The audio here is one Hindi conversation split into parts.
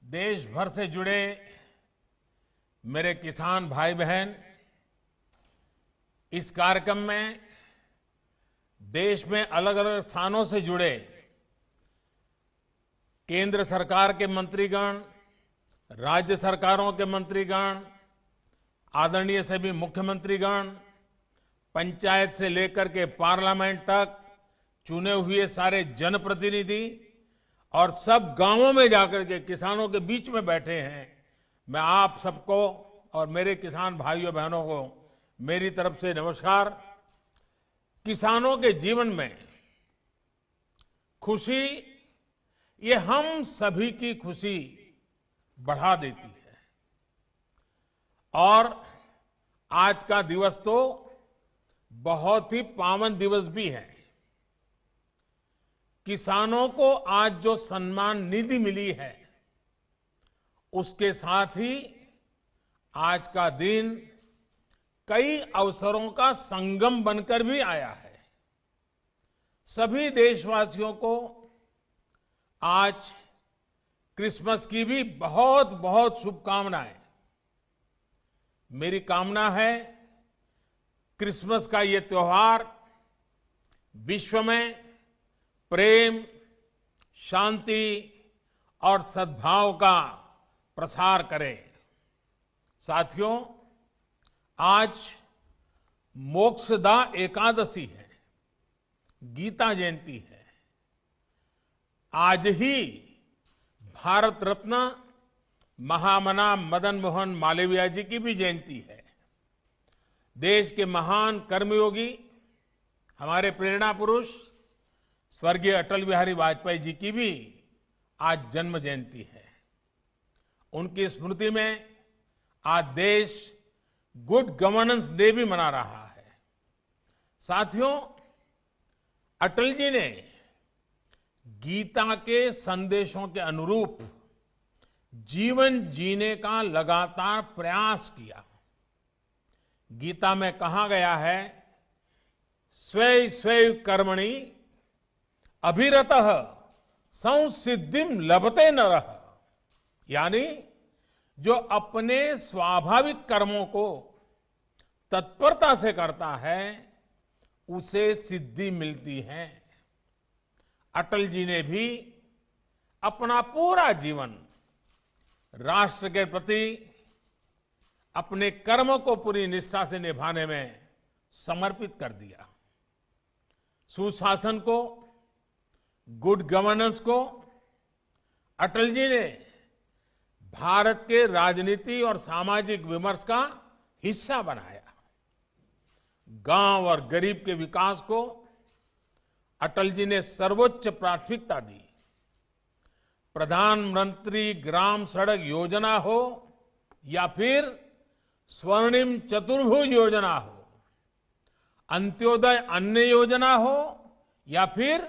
देश भर से जुड़े मेरे किसान भाई बहन, इस कार्यक्रम में देश में अलग अलग स्थानों से जुड़े केंद्र सरकार के मंत्रीगण, राज्य सरकारों के मंत्रीगण, आदरणीय सभी मुख्यमंत्रीगण, पंचायत से लेकर के पार्लियामेंट तक चुने हुए सारे जनप्रतिनिधि और सब गांवों में जाकर के किसानों के बीच में बैठे हैं। मैं आप सबको और मेरे किसान भाइयों बहनों को मेरी तरफ से नमस्कार। किसानों के जीवन में खुशी, ये हम सभी की खुशी बढ़ा देती है। और आज का दिवस तो बहुत ही पावन दिवस भी है। किसानों को आज जो सम्मान निधि मिली है, उसके साथ ही आज का दिन कई अवसरों का संगम बनकर भी आया है। सभी देशवासियों को आज क्रिसमस की भी बहुत बहुत शुभकामनाएं। मेरी कामना है क्रिसमस का ये त्योहार विश्व में प्रेम, शांति और सद्भाव का प्रसार करे। साथियों, आज मोक्षदा एकादशी है, गीता जयंती है। आज ही भारत रत्न महामना मदन मोहन मालवीय जी की भी जयंती है। देश के महान कर्मयोगी, हमारे प्रेरणा पुरुष स्वर्गीय अटल बिहारी वाजपेयी जी की भी आज जन्म जयंती है। उनकी स्मृति में आज देश गुड गवर्नेंस डे भी मना रहा है। साथियों, अटल जी ने गीता के संदेशों के अनुरूप जीवन जीने का लगातार प्रयास किया। गीता में कहा गया है, स्वे स्वे कर्मणि अभिरतः संसिद्धिम लभते नरः, यानी जो अपने स्वाभाविक कर्मों को तत्परता से करता है, उसे सिद्धि मिलती है। अटल जी ने भी अपना पूरा जीवन राष्ट्र के प्रति अपने कर्म को पूरी निष्ठा से निभाने में समर्पित कर दिया। सुशासन को, गुड गवर्नेंस को अटल जी ने भारत के राजनीति और सामाजिक विमर्श का हिस्सा बनाया। गांव और गरीब के विकास को अटल जी ने सर्वोच्च प्राथमिकता दी। प्रधानमंत्री ग्राम सड़क योजना हो या फिर स्वर्णिम चतुर्भुज योजना हो, अंत्योदय अन्न योजना हो या फिर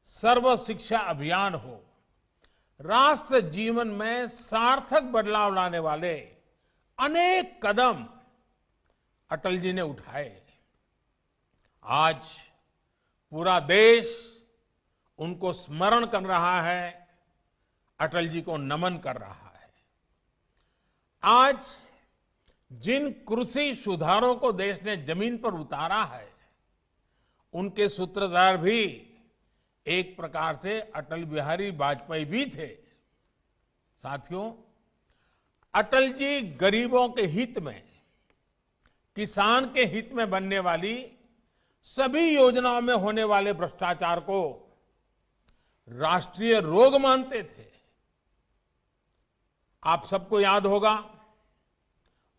सर्व शिक्षा अभियान हो, राष्ट्र जीवन में सार्थक बदलाव लाने वाले अनेक कदम अटल जी ने उठाए। आज पूरा देश उनको स्मरण कर रहा है, अटल जी को नमन कर रहा है। आज जिन कृषि सुधारों को देश ने जमीन पर उतारा है, उनके सूत्रधार भी एक प्रकार से अटल बिहारी वाजपेयी भी थे। साथियों, अटल जी गरीबों के हित में, किसान के हित में बनने वाली सभी योजनाओं में होने वाले भ्रष्टाचार को राष्ट्रीय रोग मानते थे। आप सबको याद होगा,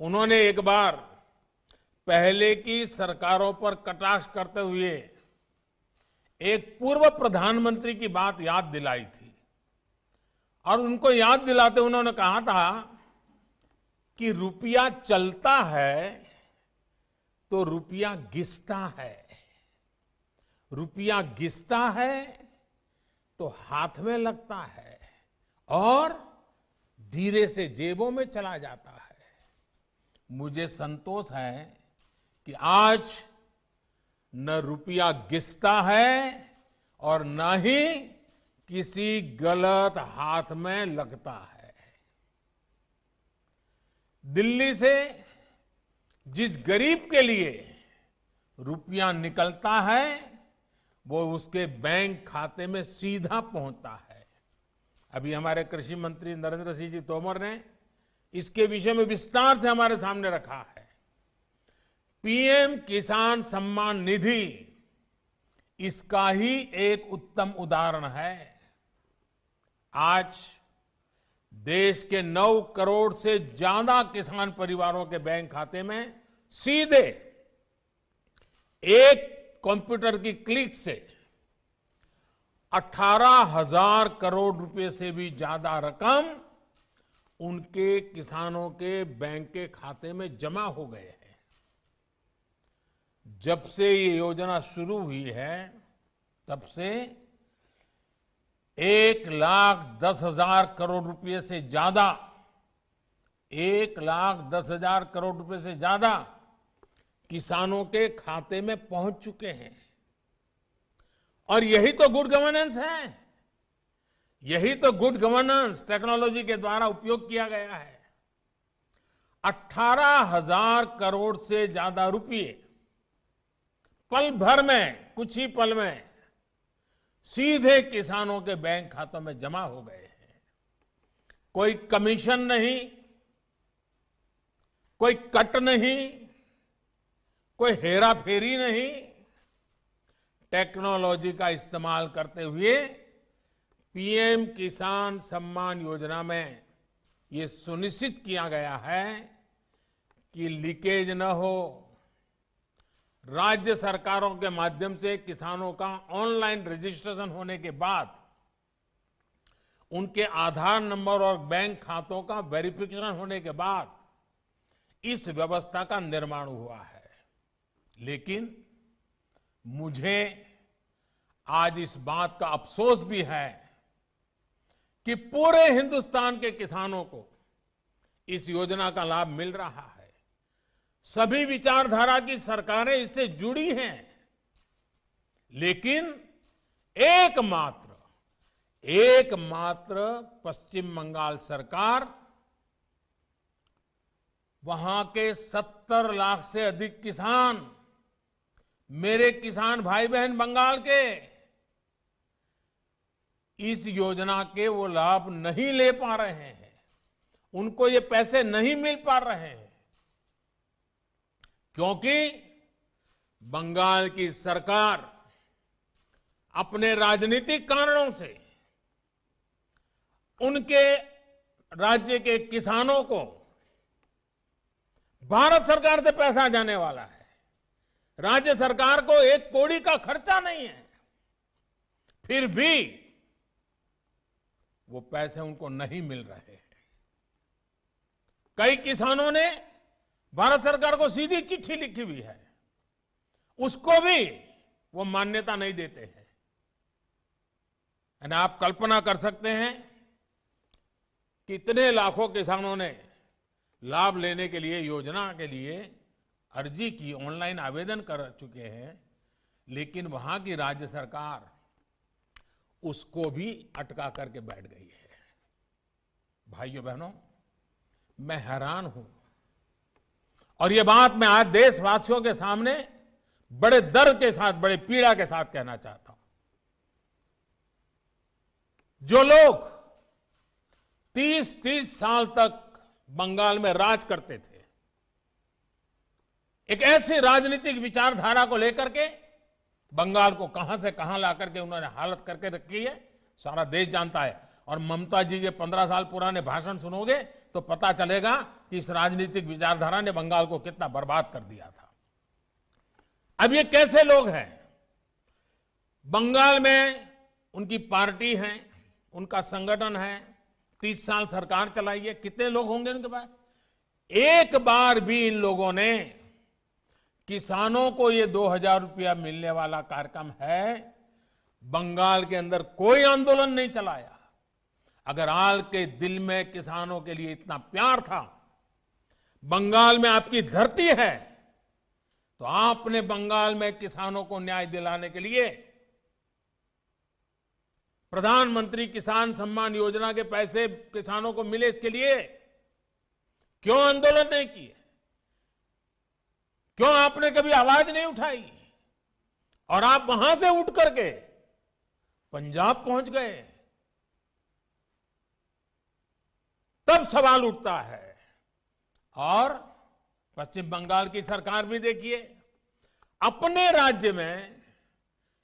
उन्होंने एक बार पहले की सरकारों पर कटाक्ष करते हुए एक पूर्व प्रधानमंत्री की बात याद दिलाई थी और उनको याद दिलाते उन्होंने कहा था कि रुपया चलता है तो रुपया घिसता है, रुपया घिसता है तो हाथ में लगता है और धीरे से जेबों में चला जाता है। मुझे संतोष है कि आज न रुपया घिसता है और न ही किसी गलत हाथ में लगता है। दिल्ली से जिस गरीब के लिए रुपया निकलता है वो उसके बैंक खाते में सीधा पहुंचता है। अभी हमारे कृषि मंत्री नरेंद्र सिंह जी तोमर ने इसके विषय में विस्तार से हमारे सामने रखा है। पीएम किसान सम्मान निधि इसका ही एक उत्तम उदाहरण है। आज देश के 9 करोड़ से ज्यादा किसान परिवारों के बैंक खाते में सीधे एक कंप्यूटर की क्लिक से 18,000 करोड़ रुपए से भी ज्यादा रकम उनके किसानों के बैंक के खाते में जमा हो गए हैं। जब से ये योजना शुरू हुई है तब से 1,10,000 करोड़ रुपए से ज्यादा 1,10,000 करोड़ रुपए से ज्यादा किसानों के खाते में पहुंच चुके हैं। और यही तो गुड गवर्नेंस है, यही तो गुड गवर्नेंस टेक्नोलॉजी के द्वारा उपयोग किया गया है। 18,000 करोड़ से ज्यादा रुपए पल भर में, कुछ ही पल में सीधे किसानों के बैंक खातों में जमा हो गए हैं। कोई कमीशन नहीं, कोई कट नहीं, कोई हेरा फेरी नहीं। टेक्नोलॉजी का इस्तेमाल करते हुए पीएम किसान सम्मान योजना में ये सुनिश्चित किया गया है कि लीकेज न हो। राज्य सरकारों के माध्यम से किसानों का ऑनलाइन रजिस्ट्रेशन होने के बाद उनके आधार नंबर और बैंक खातों का वेरिफिकेशन होने के बाद इस व्यवस्था का निर्माण हुआ है। लेकिन मुझे आज इस बात का अफसोस भी है कि पूरे हिंदुस्तान के किसानों को इस योजना का लाभ मिल रहा है। सभी विचारधारा की सरकारें इससे जुड़ी हैं, लेकिन एकमात्र पश्चिम बंगाल सरकार, वहां के 70 लाख से अधिक किसान, मेरे किसान भाई बहन बंगाल के, इस योजना के वो लाभ नहीं ले पा रहे हैं, उनको ये पैसे नहीं मिल पा रहे हैं, क्योंकि बंगाल की सरकार अपने राजनीतिक कारणों से उनके राज्य के किसानों को भारत सरकार से पैसा जाने वाला है, राज्य सरकार को 1 कौड़ी का खर्चा नहीं है, फिर भी वो पैसे उनको नहीं मिल रहे हैं। कई किसानों ने भारत सरकार को सीधी चिट्ठी लिखी हुई है, उसको भी वो मान्यता नहीं देते हैं। यानी आप कल्पना कर सकते हैं कितने लाखों किसानों ने लाभ लेने के लिए, योजना के लिए अर्जी की, ऑनलाइन आवेदन कर चुके हैं, लेकिन वहां की राज्य सरकार उसको भी अटका करके बैठ गई है। भाइयों बहनों, मैं हैरान हूं और ये बात मैं आज देशवासियों के सामने बड़े दर्द के साथ, बड़े पीड़ा के साथ कहना चाहता हूं। जो लोग 30-30 साल तक बंगाल में राज करते थे, एक ऐसी राजनीतिक विचारधारा को लेकर के बंगाल को कहां से कहां ला करके उन्होंने हालत करके रखी है, सारा देश जानता है। और ममता जी के 15 साल पुराने भाषण सुनोगे तो पता चलेगा कि इस राजनीतिक विचारधारा ने बंगाल को कितना बर्बाद कर दिया था। अब ये कैसे लोग हैं? बंगाल में उनकी पार्टी है, उनका संगठन है, 30 साल सरकार चलाई है, कितने लोग होंगे उनके पास? एक बार भी इन लोगों ने किसानों को ये 2,000 रुपया मिलने वाला कार्यक्रम है, बंगाल के अंदर कोई आंदोलन नहीं चलाया। अगर हाल के दिल में किसानों के लिए इतना प्यार था, बंगाल में आपकी धरती है, तो आपने बंगाल में किसानों को न्याय दिलाने के लिए प्रधानमंत्री किसान सम्मान योजना के पैसे किसानों को मिले, इसके लिए क्यों आंदोलन नहीं किए? क्यों आपने कभी आवाज नहीं उठाई? और आप वहां से उठ करके पंजाब पहुंच गए। तब सवाल उठता है। और पश्चिम बंगाल की सरकार भी देखिए, अपने राज्य में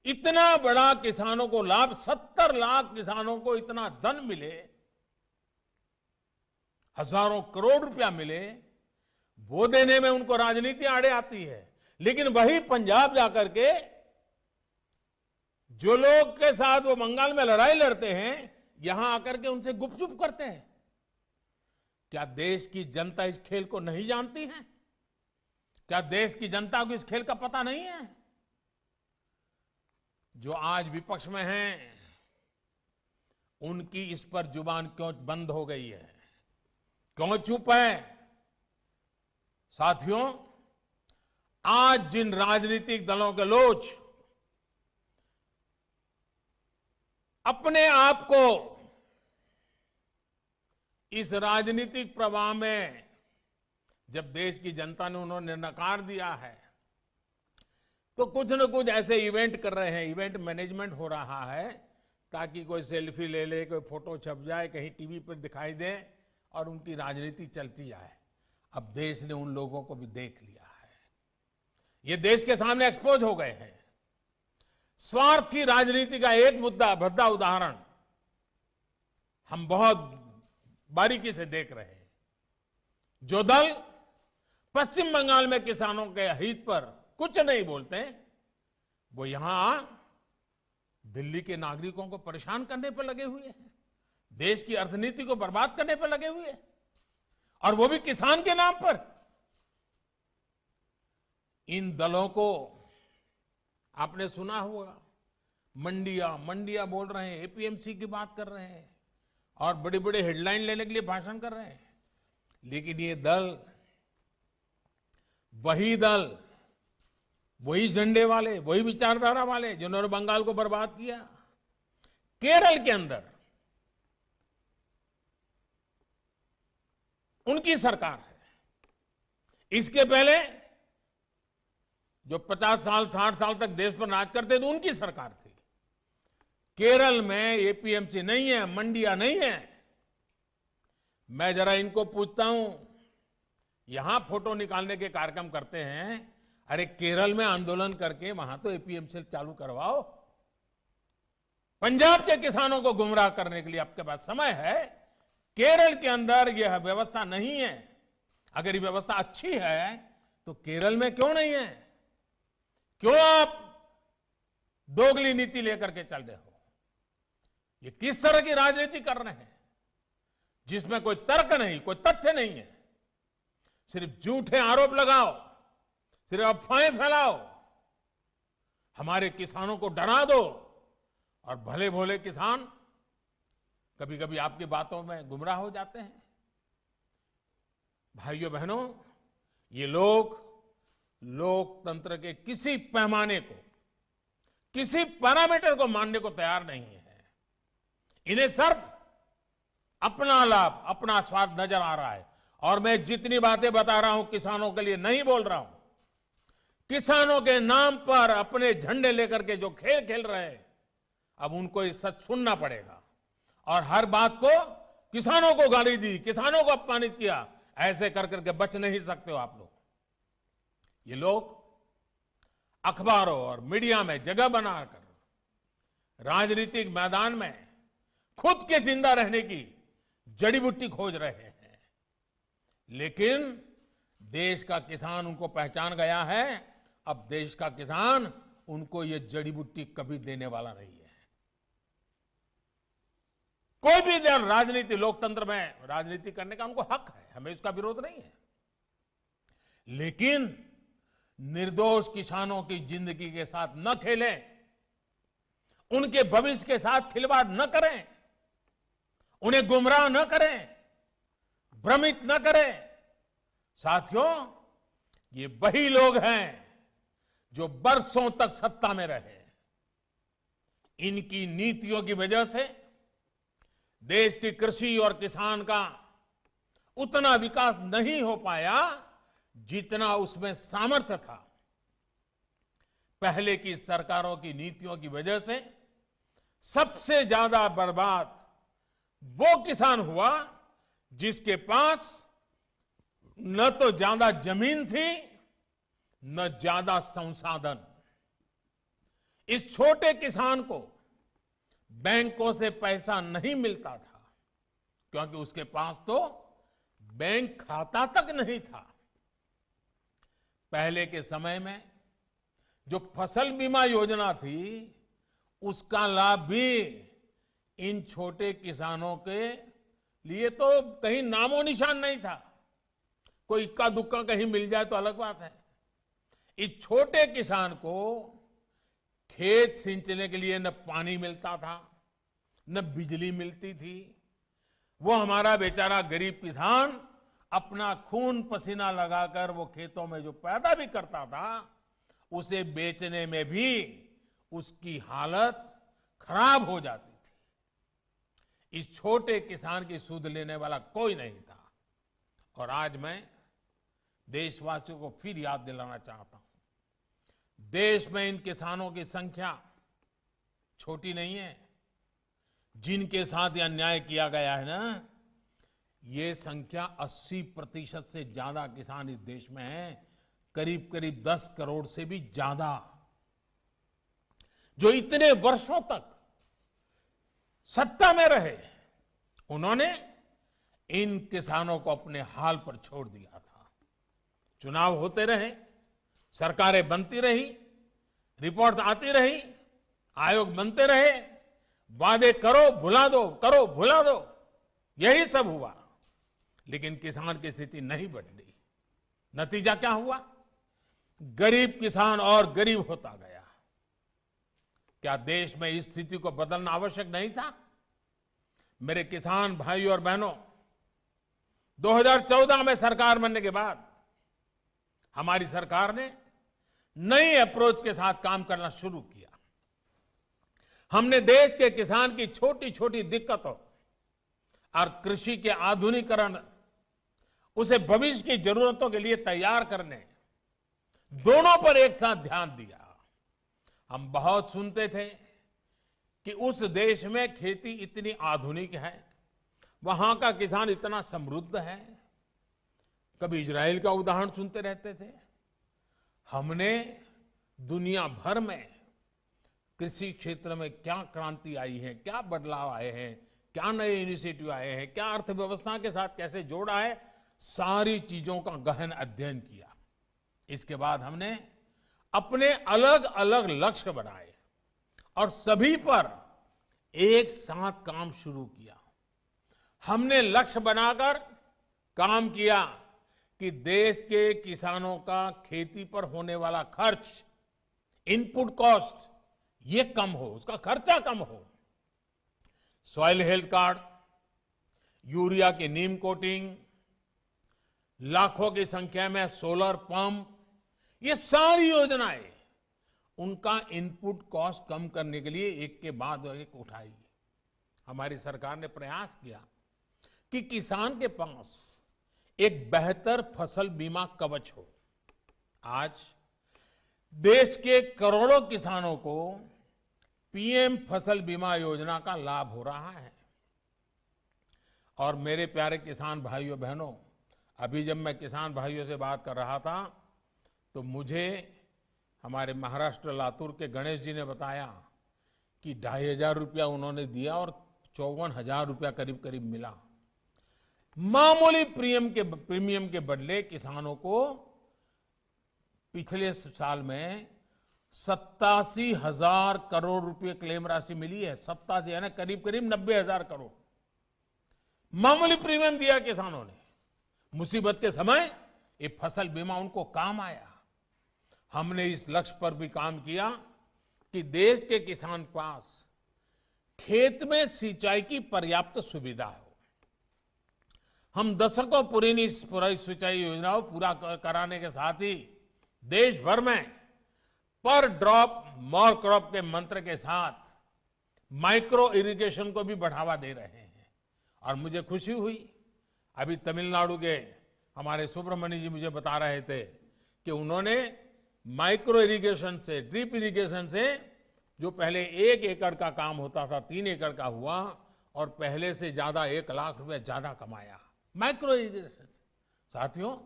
इतना बड़ा किसानों को लाभ, 70 लाख किसानों को इतना धन मिले, हजारों करोड़ रुपया मिले, वो देने में उनको राजनीति आड़े आती है। लेकिन वही पंजाब जाकर के जो लोग के साथ वो बंगाल में लड़ाई लड़ते हैं, यहां आकर के उनसे गुपचुप करते हैं। क्या देश की जनता इस खेल को नहीं जानती है? क्या देश की जनता को इस खेल का पता नहीं है? जो आज विपक्ष में हैं, उनकी इस पर जुबान क्यों बंद हो गई है? क्यों चुप है? साथियों, आज जिन राजनीतिक दलों के लोग अपने आप को इस राजनीतिक प्रवाह में, जब देश की जनता ने उन्होंने नकार दिया है, तो कुछ न कुछ ऐसे इवेंट कर रहे हैं, इवेंट मैनेजमेंट हो रहा है, ताकि कोई सेल्फी ले ले, कोई फोटो छप जाए, कहीं टीवी पर दिखाई दे और उनकी राजनीति चलती जाए। अब देश ने उन लोगों को भी देख लिया है। ये देश के सामने एक्सपोज हो गए हैं। स्वार्थ की राजनीति का एक भद्दा उदाहरण हम बहुत बारीकी से देख रहे हैं। जो दल पश्चिम बंगाल में किसानों के हित पर कुछ नहीं बोलते, वो यहां दिल्ली के नागरिकों को परेशान करने पर लगे हुए हैं, देश की अर्थनीति को बर्बाद करने पर लगे हुए हैं, और वो भी किसान के नाम पर। इन दलों को आपने सुना होगा, मंडिया बोल रहे हैं, एपीएमसी की बात कर रहे हैं और बड़े बड़े हेडलाइन लेने के लिए भाषण कर रहे हैं। लेकिन ये दल, वही झंडे वाले, वही विचारधारा वाले जिन्होंने बंगाल को बर्बाद किया। केरल के अंदर उनकी सरकार है। इसके पहले जो 50 साल 60 साल तक देश पर राज करते थे, उनकी सरकार थी। केरल में एपीएमसी नहीं है, मंडियां नहीं है। मैं जरा इनको पूछता हूं, यहां फोटो निकालने के कार्यक्रम करते हैं, अरे केरल में आंदोलन करके वहां तो एपीएमसी चालू करवाओ। पंजाब के किसानों को गुमराह करने के लिए आपके पास समय है। केरल के अंदर यह व्यवस्था नहीं है। अगर ये व्यवस्था अच्छी है तो केरल में क्यों नहीं है? क्यों आप दोगली नीति लेकर के चल रहे हो? ये किस तरह की राजनीति कर रहे हैं जिसमें कोई तर्क नहीं, कोई तथ्य नहीं है? सिर्फ झूठे आरोप लगाओ, सिर्फ अफवाहें फैलाओ, हमारे किसानों को डरा दो, और भले भोले किसान कभी कभी आपकी बातों में गुमराह हो जाते हैं। भाइयों बहनों, ये लोग लोकतंत्र के किसी पैमाने को, किसी पैरामीटर को मानने को तैयार नहीं है। इन्हें सिर्फ अपना लाभ, अपना स्वार्थ नजर आ रहा है। और मैं जितनी बातें बता रहा हूं, किसानों के लिए नहीं बोल रहा हूं। किसानों के नाम पर अपने झंडे लेकर के जो खेल खेल रहे हैं, अब उनको ये सच सुनना पड़ेगा। और हर बात को किसानों को गाली दी, किसानों को अपमानित किया, ऐसे कर करके बच नहीं सकते हो आप लोग। ये लोग अखबारों और मीडिया में जगह बनाकर राजनीतिक मैदान में खुद के जिंदा रहने की जड़ी बूटी खोज रहे हैं। लेकिन देश का किसान उनको पहचान गया है। अब देश का किसान उनको ये जड़ी बूटी कभी देने वाला नहीं है। कोई भी राजनीति, लोकतंत्र में राजनीति करने का उनको हक है, हमें इसका विरोध नहीं है। लेकिन निर्दोष किसानों की जिंदगी के साथ न खेलें, उनके भविष्य के साथ खिलवाड़ न करें, उन्हें गुमराह न करें, भ्रमित न करें। साथियों, ये वही लोग हैं जो बरसों तक सत्ता में रहे। इनकी नीतियों की वजह से देश की कृषि और किसान का उतना विकास नहीं हो पाया जितना उसमें सामर्थ्य था। पहले की सरकारों की नीतियों की वजह से सबसे ज्यादा बर्बाद वो किसान हुआ जिसके पास न तो ज्यादा जमीन थी न ज्यादा संसाधन। इस छोटे किसान को बैंकों से पैसा नहीं मिलता था क्योंकि उसके पास तो बैंक खाता तक नहीं था। पहले के समय में जो फसल बीमा योजना थी उसका लाभ भी इन छोटे किसानों के लिए तो कहीं नामो निशान नहीं था। कोई इक्का दुक्का कहीं मिल जाए तो अलग बात है। इस छोटे किसान को खेत सिंचने के लिए न पानी मिलता था न बिजली मिलती थी। वो हमारा बेचारा गरीब किसान अपना खून पसीना लगाकर वो खेतों में जो पैदा भी करता था उसे बेचने में भी उसकी हालत खराब हो जाती थी। इस छोटे किसान की सुध लेने वाला कोई नहीं था। और आज मैं देशवासियों को फिर याद दिलाना चाहता हूं, देश में इन किसानों की संख्या छोटी नहीं है। जिनके साथ यह अन्याय किया गया है ना, ये संख्या 80% से ज्यादा किसान इस देश में हैं, करीब करीब 10 करोड़ से भी ज्यादा, जो इतने वर्षों तक सत्ता में रहे। उन्होंने इन किसानों को अपने हाल पर छोड़ दिया था। चुनाव होते रहे, सरकारें बनती रही, रिपोर्ट आती रही, आयोग बनते रहे, वादे करो भुला दो, करो भुला दो, यही सब हुआ। लेकिन किसान की स्थिति नहीं बदली। नतीजा क्या हुआ? गरीब किसान और गरीब होता गया। क्या देश में इस स्थिति को बदलना आवश्यक नहीं था? मेरे किसान भाइयों और बहनों, 2014 में सरकार बनने के बाद हमारी सरकार ने नई अप्रोच के साथ काम करना शुरू किया। हमने देश के किसान की छोटी छोटी दिक्कतों और कृषि के आधुनिकीकरण, उसे भविष्य की जरूरतों के लिए तैयार करने, दोनों पर एक साथ ध्यान दिया। हम बहुत सुनते थे कि उस देश में खेती इतनी आधुनिक है, वहां का किसान इतना समृद्ध है। कभी इजराइल का उदाहरण सुनते रहते थे। हमने दुनिया भर में कृषि क्षेत्र में क्या क्रांति आई है, क्या बदलाव आए हैं, क्या नए इनिशिएटिव आए हैं, क्या अर्थव्यवस्था के साथ कैसे जोड़ा है, सारी चीजों का गहन अध्ययन किया। इसके बाद हमने अपने अलग अलग लक्ष्य बनाए और सभी पर एक साथ काम शुरू किया। हमने लक्ष्य बनाकर काम किया कि देश के किसानों का खेती पर होने वाला खर्च, इनपुट कॉस्ट, ये कम हो, उसका खर्चा कम हो। सॉइल हेल्थ कार्ड, यूरिया की नीम कोटिंग, लाखों की संख्या में सोलर पंप, ये सारी योजनाएं उनका इनपुट कॉस्ट कम करने के लिए एक के बाद एक उठाई। हमारी सरकार ने प्रयास किया कि किसान के पास एक बेहतर फसल बीमा कवच हो। आज देश के करोड़ों किसानों को पीएम फसल बीमा योजना का लाभ हो रहा है। और मेरे प्यारे किसान भाइयों बहनों, अभी जब मैं किसान भाइयों से बात कर रहा था तो मुझे हमारे महाराष्ट्र लातूर के गणेश जी ने बताया कि 2,500 रुपया उन्होंने दिया और 54,000 रुपया करीब करीब मिला। मामूली प्रीमियम के बदले किसानों को पिछले साल में 87,000 करोड़ रुपए क्लेम राशि मिली है। 87 यानी करीब करीब 90,000 करोड़ मामूली प्रीमियम दिया किसानों ने। मुसीबत के समय ये फसल बीमा उनको काम आया। हमने इस लक्ष्य पर भी काम किया कि देश के किसान के पास खेत में सिंचाई की पर्याप्त सुविधा हो। हम दशकों पुरानी सिंचाई योजनाओं पूरा कराने के साथ ही देश भर में पर ड्रॉप मोर क्रॉप के मंत्र के साथ माइक्रो इरिगेशन को भी बढ़ावा दे रहे हैं। और मुझे खुशी हुई, अभी तमिलनाडु के हमारे सुब्रमण्य जी मुझे बता रहे थे कि उन्होंने माइक्रो इरिगेशन से, ड्रिप इरिगेशन से, जो पहले 1 एकड़ का काम होता था 3 एकड़ का हुआ और पहले से ज्यादा 1 लाख रुपए ज्यादा कमाया माइक्रो इरिगेशन से। साथियों,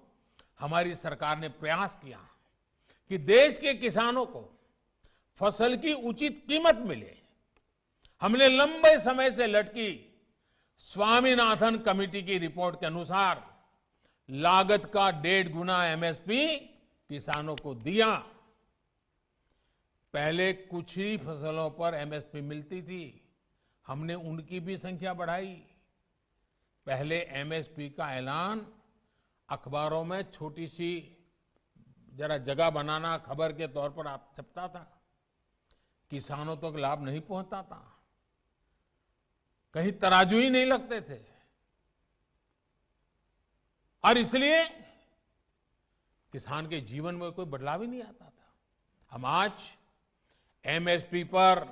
हमारी सरकार ने प्रयास किया कि देश के किसानों को फसल की उचित कीमत मिले। हमने लंबे समय से लटकी स्वामीनाथन कमेटी की रिपोर्ट के अनुसार लागत का 1.5 गुना एमएसपी किसानों को दिया। पहले कुछ ही फसलों पर एमएसपी मिलती थी, हमने उनकी भी संख्या बढ़ाई। पहले एमएसपी का ऐलान अखबारों में छोटी सी जरा जगह बनाना खबर के तौर पर आप छपता था, किसानों तक लाभ नहीं पहुंचता था, कहीं तराजू ही नहीं लगते थे और इसलिए किसान के जीवन में कोई बदलाव ही नहीं आता था। हम आज एमएसपी पर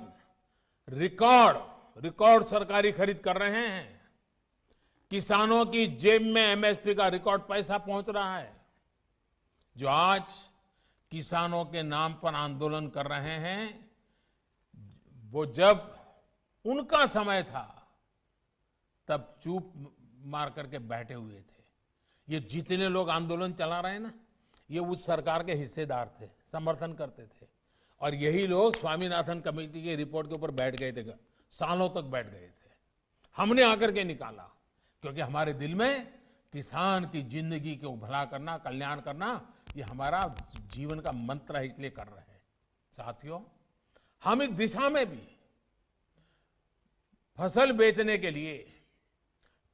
रिकॉर्ड सरकारी खरीद कर रहे हैं। किसानों की जेब में एमएसपी का रिकॉर्ड पैसा पहुंच रहा है। जो आज किसानों के नाम पर आंदोलन कर रहे हैं, वो जब उनका समय था तब चुप मार करके बैठे हुए थे। ये जितने लोग आंदोलन चला रहे हैं ना, ये उस सरकार के हिस्सेदार थे, समर्थन करते थे और यही लोग स्वामीनाथन कमेटी की रिपोर्ट के ऊपर बैठ गए थे, सालों तक बैठ गए थे। हमने आकर के निकाला क्योंकि हमारे दिल में किसान की जिंदगी को भला करना, कल्याण करना, ये हमारा जीवन का मंत्र है, इसलिए कर रहे हैं। साथियों, हम इस दिशा में भी फसल बेचने के लिए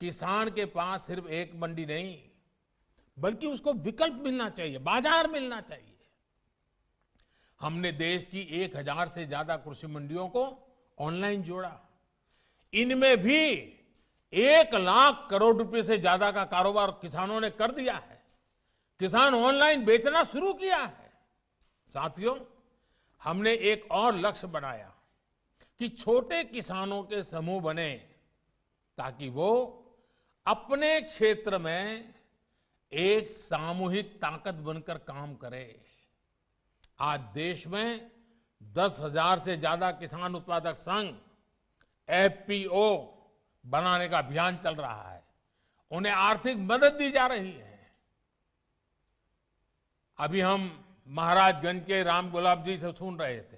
किसान के पास सिर्फ एक मंडी नहीं, बल्कि उसको विकल्प मिलना चाहिए, बाजार मिलना चाहिए। हमने देश की 1000 से ज्यादा कृषि मंडियों को ऑनलाइन जोड़ा। इनमें भी 1 लाख करोड़ रुपए से ज्यादा का कारोबार किसानों ने कर दिया है। किसान ऑनलाइन बेचना शुरू किया है। साथियों, हमने एक और लक्ष्य बनाया कि छोटे किसानों के समूह बने ताकि वो अपने क्षेत्र में एक सामूहिक ताकत बनकर काम करे। आज देश में 10,000 से ज्यादा किसान उत्पादक संघ एफपीओ बनाने का अभियान चल रहा है। उन्हें आर्थिक मदद दी जा रही है। अभी हम महाराजगंज के राम गुलाब जी से सुन रहे थे,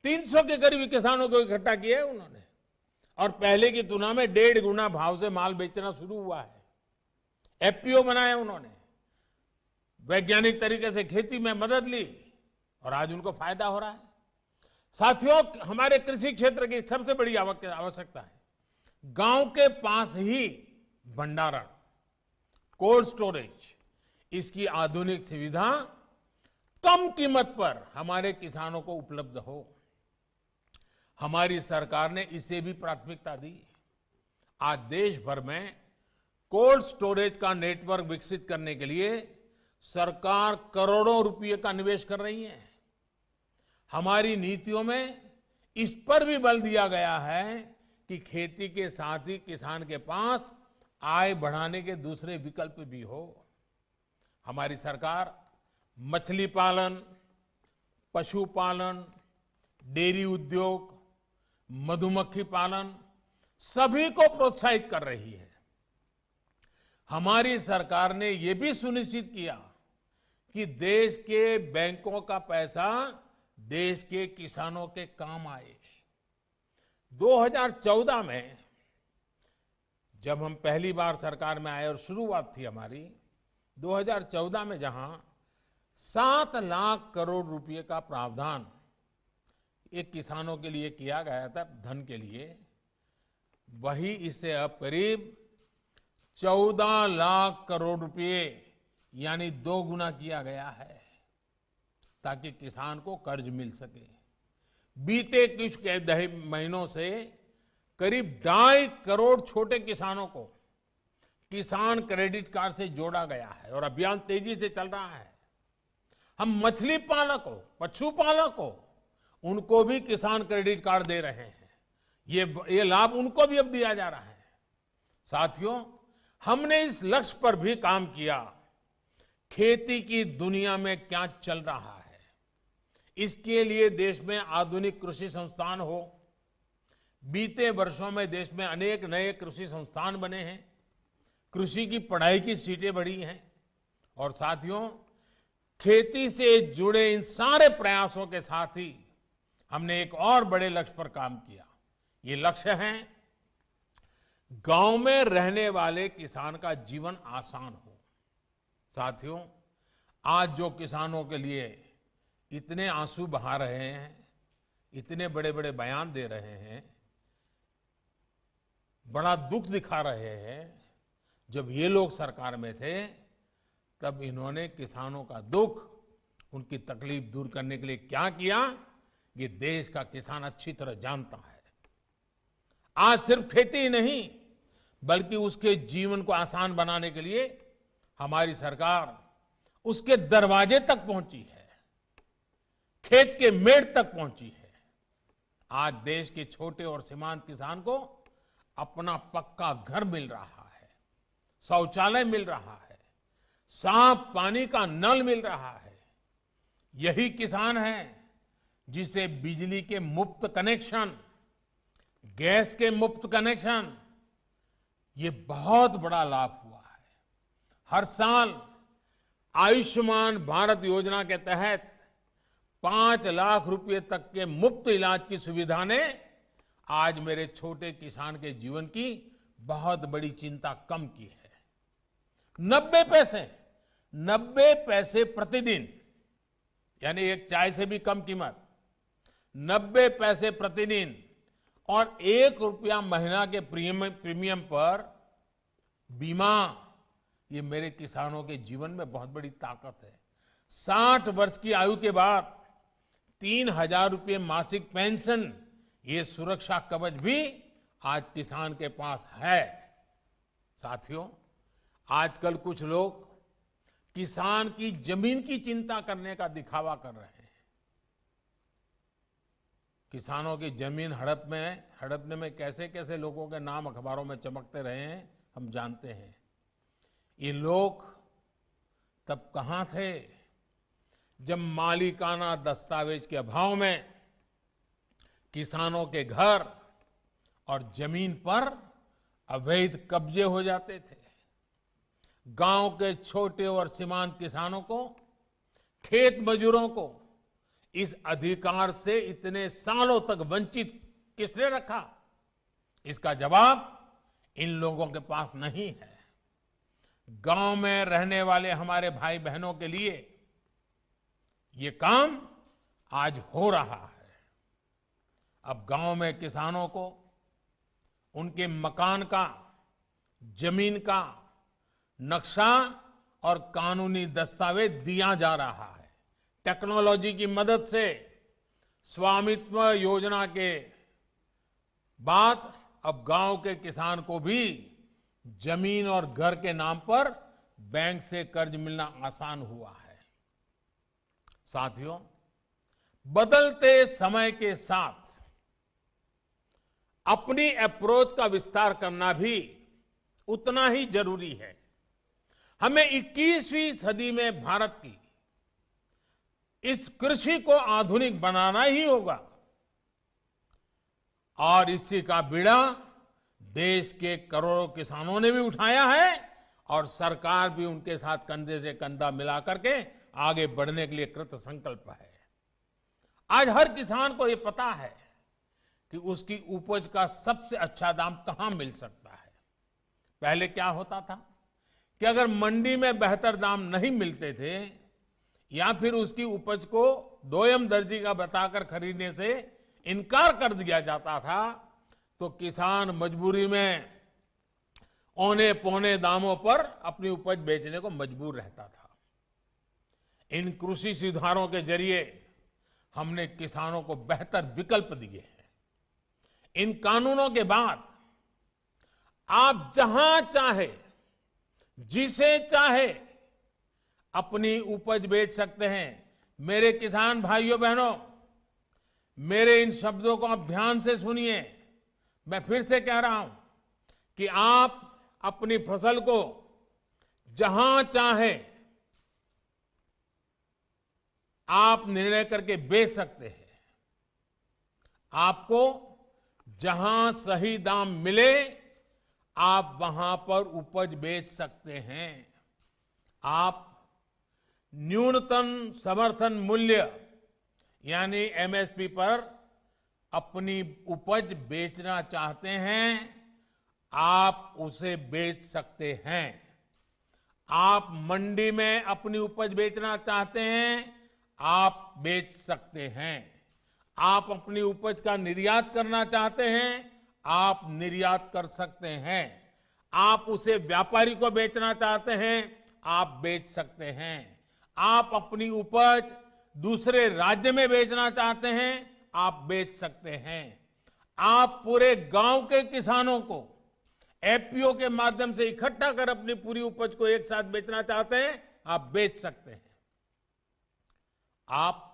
300 के करीब किसानों को इकट्ठा किया है उन्होंने और पहले की तुलना में 1.5 गुना भाव से माल बेचना शुरू हुआ है। एफपीओ बनाया उन्होंने, वैज्ञानिक तरीके से खेती में मदद ली और आज उनको फायदा हो रहा है। साथियों, हमारे कृषि क्षेत्र की सबसे बड़ी आवश्यकता है गांव के पास ही भंडारण, कोल्ड स्टोरेज, इसकी आधुनिक सुविधा कम कीमत पर हमारे किसानों को उपलब्ध हो। हमारी सरकार ने इसे भी प्राथमिकता दी। आज देश भर में कोल्ड स्टोरेज का नेटवर्क विकसित करने के लिए सरकार करोड़ों रुपए का निवेश कर रही है। हमारी नीतियों में इस पर भी बल दिया गया है कि खेती के साथ ही किसान के पास आय बढ़ाने के दूसरे विकल्प भी हो। हमारी सरकार मछली पालन, पशुपालन, डेयरी उद्योग, मधुमक्खी पालन सभी को प्रोत्साहित कर रही है। हमारी सरकार ने यह भी सुनिश्चित किया कि देश के बैंकों का पैसा देश के किसानों के काम आए। 2014 में जब हम पहली बार सरकार में आए और शुरुआत थी हमारी, 2014 में जहां 7 लाख करोड़ रुपए का प्रावधान एक किसानों के लिए किया गया था धन के लिए, वही इसे अब करीब 14 लाख करोड़ रुपए यानी 2 गुना किया गया है ताकि किसान को कर्ज मिल सके। बीते कुछ महीनों से करीब 2.5 करोड़ छोटे किसानों को किसान क्रेडिट कार्ड से जोड़ा गया है और अभियान तेजी से चल रहा है। हम मछली पालकों, पशुपालकों, उनको भी किसान क्रेडिट कार्ड दे रहे हैं। ये लाभ उनको भी अब दिया जा रहा है। साथियों, हमने इस लक्ष्य पर भी काम किया, खेती की दुनिया में क्या चल रहा है, इसके लिए देश में आधुनिक कृषि संस्थान हो। बीते वर्षों में देश में अनेक नए कृषि संस्थान बने हैं, कृषि की पढ़ाई की सीटें बढ़ी हैं और साथियों, खेती से जुड़े इन सारे प्रयासों के साथ ही हमने एक और बड़े लक्ष्य पर काम किया। ये लक्ष्य है गांव में रहने वाले किसान का जीवन आसान हो। साथियों, आज जो किसानों के लिए इतने आंसू बहा रहे हैं, इतने बड़े बड़े बयान दे रहे हैं, बड़ा दुख दिखा रहे हैं, जब ये लोग सरकार में थे तब इन्होंने किसानों का दुख, उनकी तकलीफ दूर करने के लिए क्या किया, ये देश का किसान अच्छी तरह जानता है। आज सिर्फ खेती ही नहीं, बल्कि उसके जीवन को आसान बनाने के लिए हमारी सरकार उसके दरवाजे तक पहुंची है, खेत के मेड़ तक पहुंची है। आज देश के छोटे और सीमांत किसान को अपना पक्का घर मिल रहा है, शौचालय मिल रहा है, साफ पानी का नल मिल रहा है। यही किसान है जिसे बिजली के मुफ्त कनेक्शन, गैस के मुफ्त कनेक्शन, ये बहुत बड़ा लाभ हुआ है। हर साल आयुष्मान भारत योजना के तहत 5 लाख रुपए तक के मुफ्त इलाज की सुविधा ने आज मेरे छोटे किसान के जीवन की बहुत बड़ी चिंता कम की है। 90 पैसे प्रतिदिन, यानी एक चाय से भी कम कीमत, 90 पैसे प्रतिदिन और 1 रुपया महीना के प्रीमियम पर बीमा, ये मेरे किसानों के जीवन में बहुत बड़ी ताकत है। 60 वर्ष की आयु के बाद 3,000 रुपये मासिक पेंशन, ये सुरक्षा कवच भी आज किसान के पास है। साथियों, आजकल कुछ लोग किसान की जमीन की चिंता करने का दिखावा कर रहे हैं। किसानों की जमीन हड़पने में कैसे कैसे लोगों के नाम अखबारों में चमकते रहे हैं, हम जानते हैं। ये लोग तब कहां थे जब मालिकाना दस्तावेज के अभाव में किसानों के घर और जमीन पर अवैध कब्जे हो जाते थे। गांव के छोटे और सीमांत किसानों को, खेत मजदूरों को इस अधिकार से इतने सालों तक वंचित किसने रखा? इसका जवाब इन लोगों के पास नहीं है। गांव में रहने वाले हमारे भाई बहनों के लिए ये काम आज हो रहा है। अब गांव में किसानों को उनके मकान का, जमीन का नक्शा और कानूनी दस्तावेज दिया जा रहा है। टेक्नोलॉजी की मदद से स्वामित्व योजना के बाद अब गांव के किसान को भी जमीन और घर के नाम पर बैंक से कर्ज मिलना आसान हुआ है। साथियों, बदलते समय के साथ अपनी अप्रोच का विस्तार करना भी उतना ही जरूरी है। हमें 21वीं सदी में भारत की इस कृषि को आधुनिक बनाना ही होगा और इसी का बीड़ा देश के करोड़ों किसानों ने भी उठाया है और सरकार भी उनके साथ कंधे से कंधा मिला करके आगे बढ़ने के लिए कृत संकल्प है। आज हर किसान को यह पता है कि उसकी उपज का सबसे अच्छा दाम कहां मिल सकता है। पहले क्या होता था कि अगर मंडी में बेहतर दाम नहीं मिलते थे या फिर उसकी उपज को दोयम दर्जी का बताकर खरीदने से इनकार कर दिया जाता था, तो किसान मजबूरी में औने पौने दामों पर अपनी उपज बेचने को मजबूर रहता था। इन कृषि सुधारों के जरिए हमने किसानों को बेहतर विकल्प दिए हैं। इन कानूनों के बाद आप जहां चाहे, जिसे चाहे अपनी उपज बेच सकते हैं। मेरे किसान भाइयों बहनों, मेरे इन शब्दों को आप ध्यान से सुनिए। मैं फिर से कह रहा हूं कि आप अपनी फसल को जहां चाहे आप निर्णय करके बेच सकते हैं। आपको जहां सही दाम मिले आप वहां पर उपज बेच सकते हैं। आप न्यूनतम समर्थन मूल्य यानी एमएसपी पर अपनी उपज बेचना चाहते हैं, आप उसे बेच सकते हैं। आप मंडी में अपनी उपज बेचना चाहते हैं, आप बेच सकते हैं। आप अपनी उपज का निर्यात करना चाहते हैं, आप निर्यात कर सकते हैं। आप उसे व्यापारी को बेचना चाहते हैं, आप बेच सकते हैं। आप अपनी उपज दूसरे राज्य में बेचना चाहते हैं, आप बेच सकते हैं। आप पूरे गांव के किसानों को एफपीओ के माध्यम से इकट्ठा कर अपनी पूरी उपज को एक साथ बेचना चाहते हैं, आप बेच सकते हैं। आप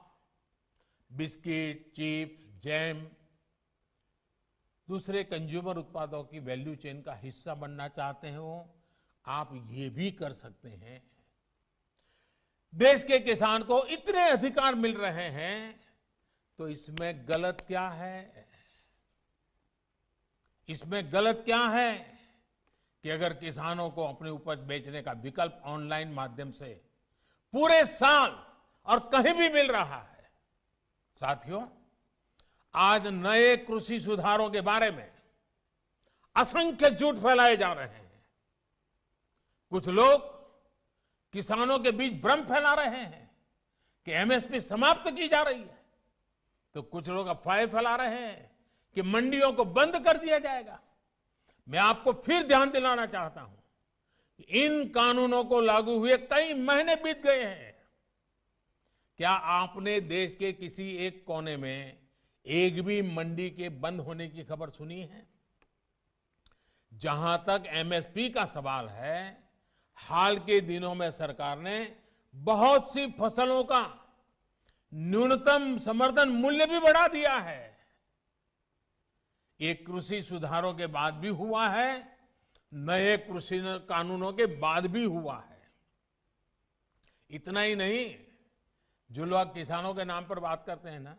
बिस्किट, चिप्स, जैम, दूसरे कंज्यूमर उत्पादों की वैल्यू चेन का हिस्सा बनना चाहते हो, आप ये भी कर सकते हैं। देश के किसान को इतने अधिकार मिल रहे हैं तो इसमें गलत क्या है? इसमें गलत क्या है कि अगर किसानों को अपनी उपज बेचने का विकल्प ऑनलाइन माध्यम से पूरे साल और कहीं भी मिल रहा है। साथियों, आज नए कृषि सुधारों के बारे में असंख्य झूठ फैलाए जा रहे हैं। कुछ लोग किसानों के बीच भ्रम फैला रहे हैं कि एमएसपी समाप्त की जा रही है, तो कुछ लोग अफवाहें फैला रहे हैं कि मंडियों को बंद कर दिया जाएगा। मैं आपको फिर ध्यान दिलाना चाहता हूं कि इन कानूनों को लागू हुए कई महीने बीत गए हैं। क्या आपने देश के किसी एक कोने में एक भी मंडी के बंद होने की खबर सुनी है? जहां तक एमएसपी का सवाल है, हाल के दिनों में सरकार ने बहुत सी फसलों का न्यूनतम समर्थन मूल्य भी बढ़ा दिया है। ये कृषि सुधारों के बाद भी हुआ है, नए कृषि कानूनों के बाद भी हुआ है। इतना ही नहीं, जो लोग किसानों के नाम पर बात करते हैं ना,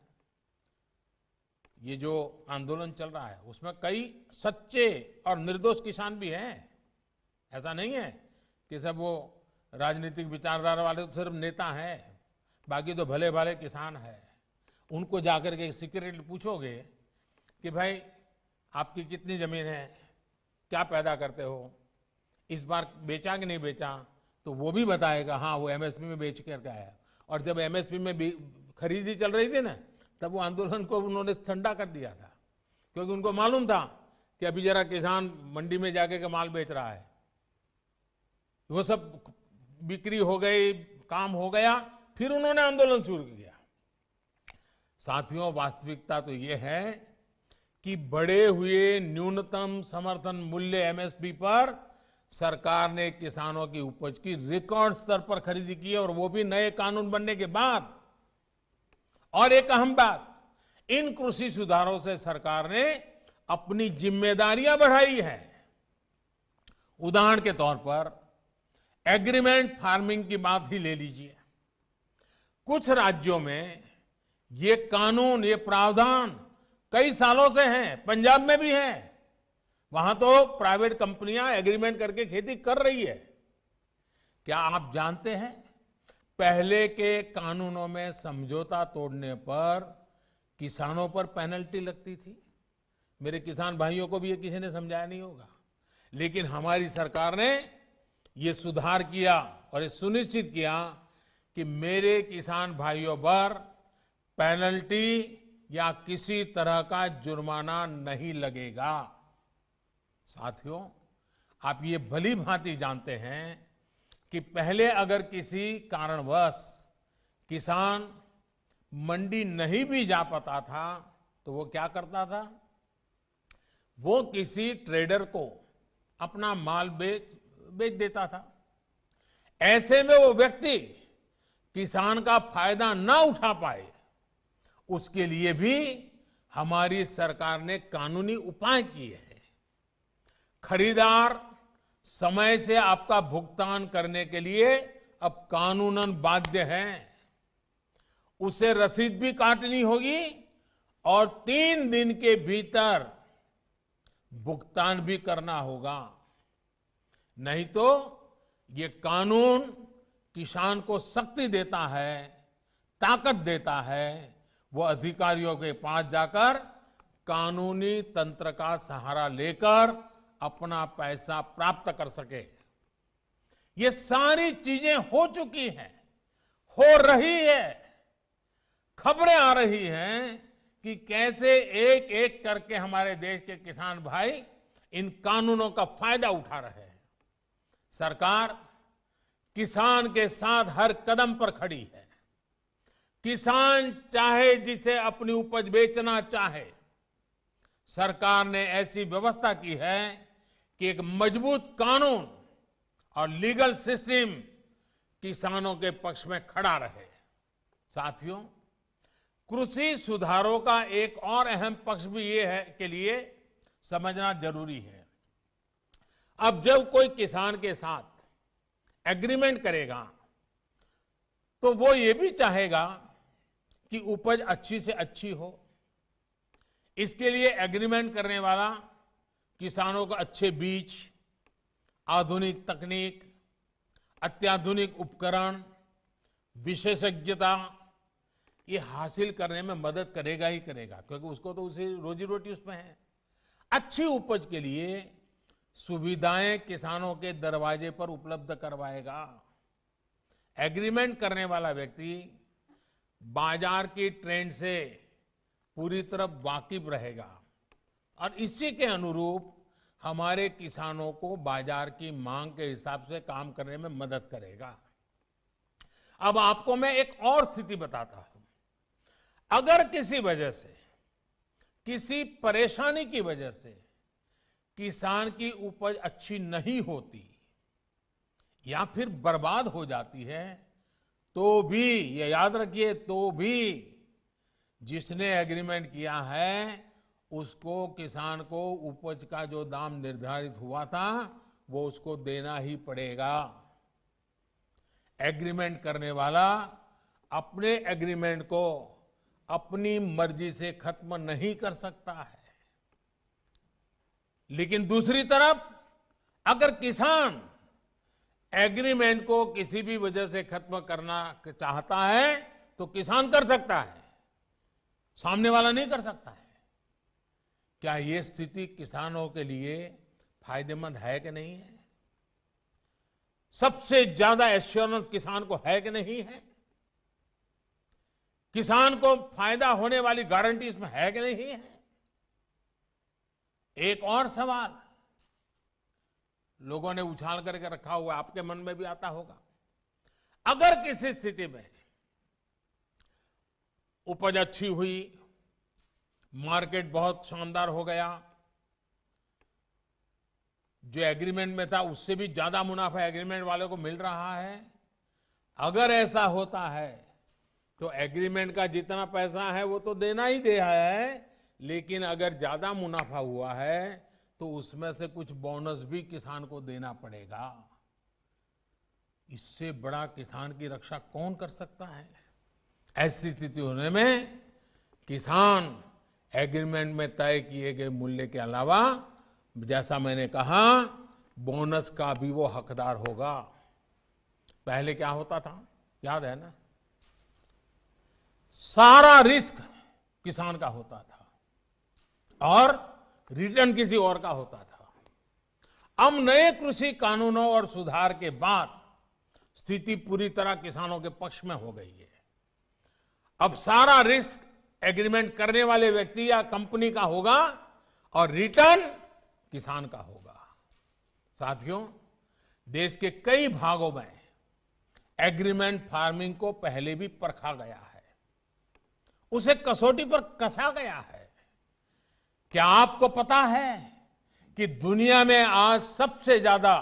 ये जो आंदोलन चल रहा है उसमें कई सच्चे और निर्दोष किसान भी हैं। ऐसा नहीं है कि सब वो राजनीतिक विचारधारा वाले तो सिर्फ नेता हैं, बाकी तो भले भाले किसान हैं। उनको जाकर के सीक्रेटली पूछोगे कि भाई आपकी कितनी जमीन है, क्या पैदा करते हो, इस बार बेचा कि नहीं बेचा, तो वो भी बताएगा हाँ वो एमएसपी में बेच करके आया। और जब एमएसपी में खरीदी चल रही थी ना, तब वो आंदोलन को उन्होंने ठंडा कर दिया था, क्योंकि उनको मालूम था कि अभी जरा किसान मंडी में जाके के माल बेच रहा है। वो सब बिक्री हो गई, काम हो गया, फिर उन्होंने आंदोलन शुरू किया। साथियों, वास्तविकता तो ये है कि बढ़े हुए न्यूनतम समर्थन मूल्य एमएसपी पर सरकार ने किसानों की उपज की रिकॉर्ड स्तर पर खरीदी की है, और वो भी नए कानून बनने के बाद। और एक अहम बात, इन कृषि सुधारों से सरकार ने अपनी जिम्मेदारियां बढ़ाई है। उदाहरण के तौर पर एग्रीमेंट फार्मिंग की बात ही ले लीजिए। कुछ राज्यों में ये कानून, ये प्रावधान कई सालों से हैं, पंजाब में भी है। वहां तो प्राइवेट कंपनियां एग्रीमेंट करके खेती कर रही है। क्या आप जानते हैं, पहले के कानूनों में समझौता तोड़ने पर किसानों पर पेनल्टी लगती थी। मेरे किसान भाइयों को भी ये किसी ने समझाया नहीं होगा, लेकिन हमारी सरकार ने ये सुधार किया और ये सुनिश्चित किया कि मेरे किसान भाइयों पर पेनल्टी या किसी तरह का जुर्माना नहीं लगेगा। साथियों, आप ये भली भांति जानते हैं कि पहले अगर किसी कारणवश किसान मंडी नहीं भी जा पाता था तो वो क्या करता था? वो किसी ट्रेडर को अपना माल बेच देता था। ऐसे में वो व्यक्ति किसान का फायदा ना उठा पाए, उसके लिए भी हमारी सरकार ने कानूनी उपाय किए हैं। खरीदार समय से आपका भुगतान करने के लिए अब कानूनन बाध्य हैं। उसे रसीद भी काटनी होगी और 3 दिन के भीतर भुगतान भी करना होगा। नहीं तो ये कानून किसान को शक्ति देता है, ताकत देता है, वो अधिकारियों के पास जाकर कानूनी तंत्र का सहारा लेकर अपना पैसा प्राप्त कर सके। ये सारी चीजें हो चुकी हैं, हो रही है। खबरें आ रही हैं कि कैसे एक एक करके हमारे देश के किसान भाई इन कानूनों का फायदा उठा रहे हैं। सरकार किसान के साथ हर कदम पर खड़ी है। किसान चाहे जिसे अपनी उपज बेचना चाहे, सरकार ने ऐसी व्यवस्था की है कि एक मजबूत कानून और लीगल सिस्टम किसानों के पक्ष में खड़ा रहे। साथियों, कृषि सुधारों का एक और अहम पक्ष भी ये है के लिए समझना जरूरी है। अब जब कोई किसान के साथ एग्रीमेंट करेगा तो वो ये भी चाहेगा कि उपज अच्छी से अच्छी हो। इसके लिए एग्रीमेंट करने वाला किसानों को अच्छे बीज, आधुनिक तकनीक, अत्याधुनिक उपकरण, विशेषज्ञता ये हासिल करने में मदद करेगा ही करेगा, क्योंकि उसको तो उसी रोजी रोटी उसमें है। अच्छी उपज के लिए सुविधाएं किसानों के दरवाजे पर उपलब्ध करवाएगा। एग्रीमेंट करने वाला व्यक्ति बाजार की ट्रेंड से पूरी तरह वाकिफ रहेगा और इसी के अनुरूप हमारे किसानों को बाजार की मांग के हिसाब से काम करने में मदद करेगा। अब आपको मैं एक और स्थिति बताता हूं। अगर किसी वजह से, किसी परेशानी की वजह से किसान की उपज अच्छी नहीं होती या फिर बर्बाद हो जाती है, तो भी ये याद रखिए, तो भी जिसने एग्रीमेंट किया है उसको, किसान को उपज का जो दाम निर्धारित हुआ था वो उसको देना ही पड़ेगा। एग्रीमेंट करने वाला अपने एग्रीमेंट को अपनी मर्जी से खत्म नहीं कर सकता है। लेकिन दूसरी तरफ अगर किसान एग्रीमेंट को किसी भी वजह से खत्म करना चाहता है तो किसान कर सकता है, सामने वाला नहीं कर सकता है। क्या ये स्थिति किसानों के लिए फायदेमंद है कि नहीं है? सबसे ज्यादा एश्योरेंस किसान को है कि नहीं है? किसान को फायदा होने वाली गारंटी इसमें है कि नहीं है? एक और सवाल लोगों ने उछाल करके रखा हुआ, आपके मन में भी आता होगा। अगर किसी स्थिति में उपज अच्छी हुई, मार्केट बहुत शानदार हो गया, जो एग्रीमेंट में था उससे भी ज्यादा मुनाफा एग्रीमेंट वाले को मिल रहा है, अगर ऐसा होता है तो एग्रीमेंट का जितना पैसा है वो तो देना ही दे है, लेकिन अगर ज्यादा मुनाफा हुआ है तो उसमें से कुछ बोनस भी किसान को देना पड़ेगा। इससे बड़ा किसान की रक्षा कौन कर सकता है? ऐसी स्थिति होने में किसान एग्रीमेंट में तय किए गए मूल्य के अलावा, जैसा मैंने कहा, बोनस का भी वो हकदार होगा। पहले क्या होता था, याद है ना? सारा रिस्क किसान का होता था और रिटर्न किसी और का होता था। अब नए कृषि कानूनों और सुधार के बाद स्थिति पूरी तरह किसानों के पक्ष में हो गई है। अब सारा रिस्क एग्रीमेंट करने वाले व्यक्ति या कंपनी का होगा और रिटर्न किसान का होगा। साथियों, देश के कई भागों में एग्रीमेंट फार्मिंग को पहले भी परखा गया है, उसे कसौटी पर कसा गया है। क्या आपको पता है कि दुनिया में आज सबसे ज्यादा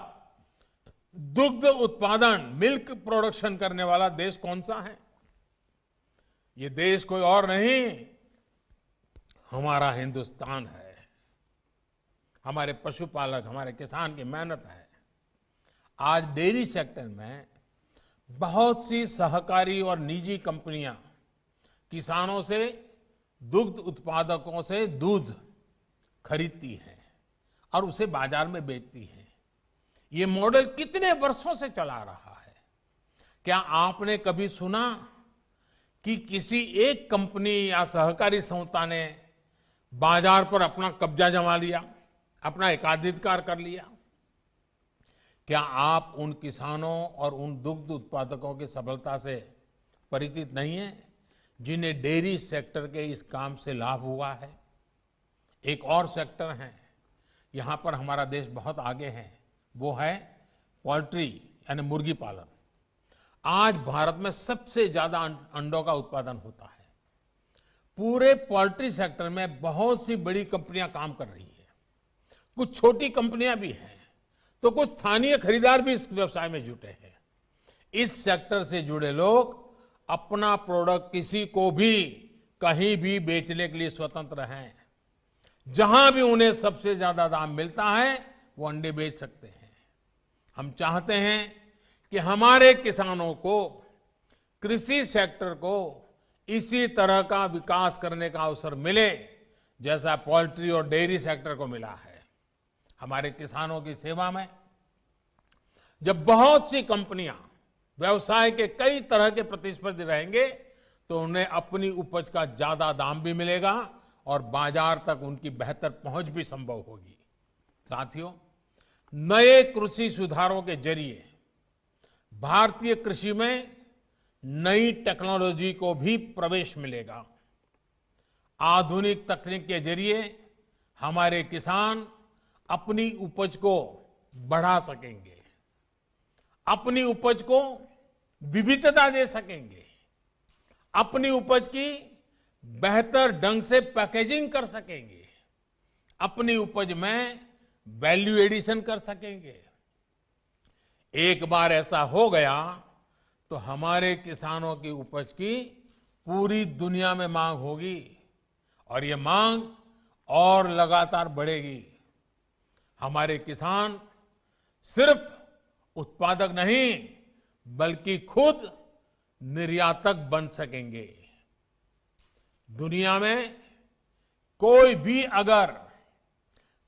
दुग्ध उत्पादन, मिल्क प्रोडक्शन करने वाला देश कौन सा है? ये देश कोई और नहीं, हमारा हिंदुस्तान है। हमारे पशुपालक, हमारे किसान की मेहनत है। आज डेयरी सेक्टर में बहुत सी सहकारी और निजी कंपनियां किसानों से, दुग्ध उत्पादकों से दूध खरीदती हैं और उसे बाजार में बेचती हैं। ये मॉडल कितने वर्षों से चला रहा है। क्या आपने कभी सुना कि किसी एक कंपनी या सहकारी संस्था ने बाजार पर अपना कब्जा जमा लिया, अपना एकाधिकार कर लिया? क्या आप उन किसानों और उन दुग्ध उत्पादकों की सफलता से परिचित नहीं हैं जिन्हें डेयरी सेक्टर के इस काम से लाभ हुआ है? एक और सेक्टर है, यहां पर हमारा देश बहुत आगे है, वो है पोल्ट्री यानी मुर्गी पालन। आज भारत में सबसे ज्यादा अंडों का उत्पादन होता है। पूरे पोल्ट्री सेक्टर में बहुत सी बड़ी कंपनियां काम कर रही है, कुछ छोटी कंपनियां भी हैं, तो कुछ स्थानीय खरीदार भी इस व्यवसाय में जुटे हैं। इस सेक्टर से जुड़े लोग अपना प्रोडक्ट किसी को भी कहीं भी बेचने के लिए स्वतंत्र हैं। जहां भी उन्हें सबसे ज्यादा दाम मिलता है वो अंडे बेच सकते हैं। हम चाहते हैं कि हमारे किसानों को, कृषि सेक्टर को इसी तरह का विकास करने का अवसर मिले जैसा पोल्ट्री और डेयरी सेक्टर को मिला है। हमारे किसानों की सेवा में जब बहुत सी कंपनियां व्यवसाय के कई तरह के प्रतिस्पर्धी रहेंगे तो उन्हें अपनी उपज का ज्यादा दाम भी मिलेगा और बाजार तक उनकी बेहतर पहुंच भी संभव होगी। साथियों, नए कृषि सुधारों के जरिए भारतीय कृषि में नई टेक्नोलॉजी को भी प्रवेश मिलेगा। आधुनिक तकनीक के जरिए हमारे किसान अपनी उपज को बढ़ा सकेंगे, अपनी उपज को विविधता दे सकेंगे, अपनी उपज की बेहतर ढंग से पैकेजिंग कर सकेंगे, अपनी उपज में वैल्यू एडिशन कर सकेंगे। एक बार ऐसा हो गया तो हमारे किसानों की उपज की पूरी दुनिया में मांग होगी और ये मांग और लगातार बढ़ेगी। हमारे किसान सिर्फ उत्पादक नहीं बल्कि खुद निर्यातक बन सकेंगे। दुनिया में कोई भी अगर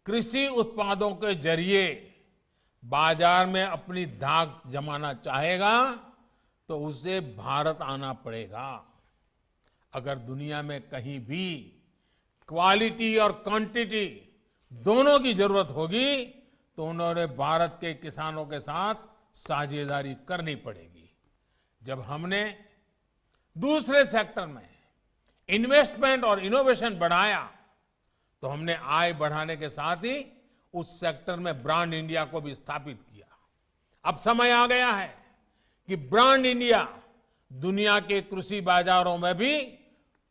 कृषि उत्पादों के जरिए बाजार में अपनी धाक जमाना चाहेगा तो उसे भारत आना पड़ेगा। अगर दुनिया में कहीं भी क्वालिटी और क्वांटिटी दोनों की जरूरत होगी तो उन्होंने भारत के किसानों के साथ साझेदारी करनी पड़ेगी। जब हमने दूसरे सेक्टर में इन्वेस्टमेंट और इनोवेशन बढ़ाया तो हमने आय बढ़ाने के साथ ही उस सेक्टर में ब्रांड इंडिया को भी स्थापित किया। अब समय आ गया है कि ब्रांड इंडिया दुनिया के कृषि बाजारों में भी